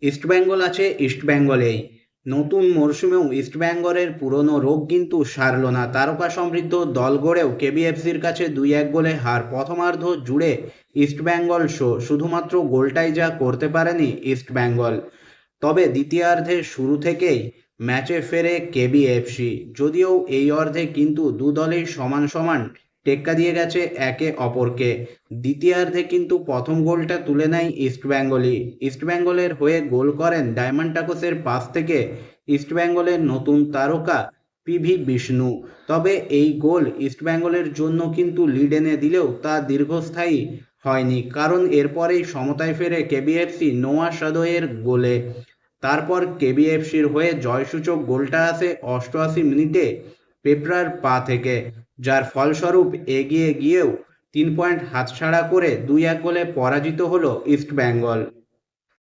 ইস্টবেঙ্গল আছে ইস্টবেঙ্গলেই। নতুন মরশুমেও ইস্টবেঙ্গলের পুরনো রোগ কিন্তু সারল না। তারকা সমৃদ্ধ দল গড়েও কেবিএফসির কাছে 2-1 গোলে হার। প্রথমার্ধ জুড়ে ইস্টবেঙ্গল শো, শুধুমাত্র গোলটাই যা করতে পারেনি ইস্টবেঙ্গল। তবে দ্বিতীয়ার্ধের শুরু থেকেই ম্যাচে ফেরে কেবিএফসি। যদিও এই অর্ধে কিন্তু দু দলই সমান সমান টেক্কা দিয়ে গেছে একে অপরকে। দ্বিতীয়ার্ধে কিন্তু প্রথম গোলটা তুলে নেয় ইস্টবেঙ্গলই। ইস্টবেঙ্গলের হয়ে গোল করেন ডায়মন্ড টাকোসের পাস থেকে ইস্টবেঙ্গলের নতুন তারকা পিভি বিষ্ণু। তবে এই গোল ইস্টবেঙ্গলের জন্য কিন্তু লিড এনে দিলেও তা দীর্ঘস্থায়ী হয়নি, কারণ এরপরেই সমতায় ফেরে কেবিএফসি নোয়া সাদোয়ের গোলে। তারপর কেবিএফসির হয়ে জয়সূচক গোলটা আসে 88 মিনিটে পেপ্রার পা থেকে, যার ফলস্বরূপ এগিয়ে গিয়েও 3 পয়েন্ট হাতছাড়া করে 2-1 গোলে পরাজিত হলো ইস্টবেঙ্গল।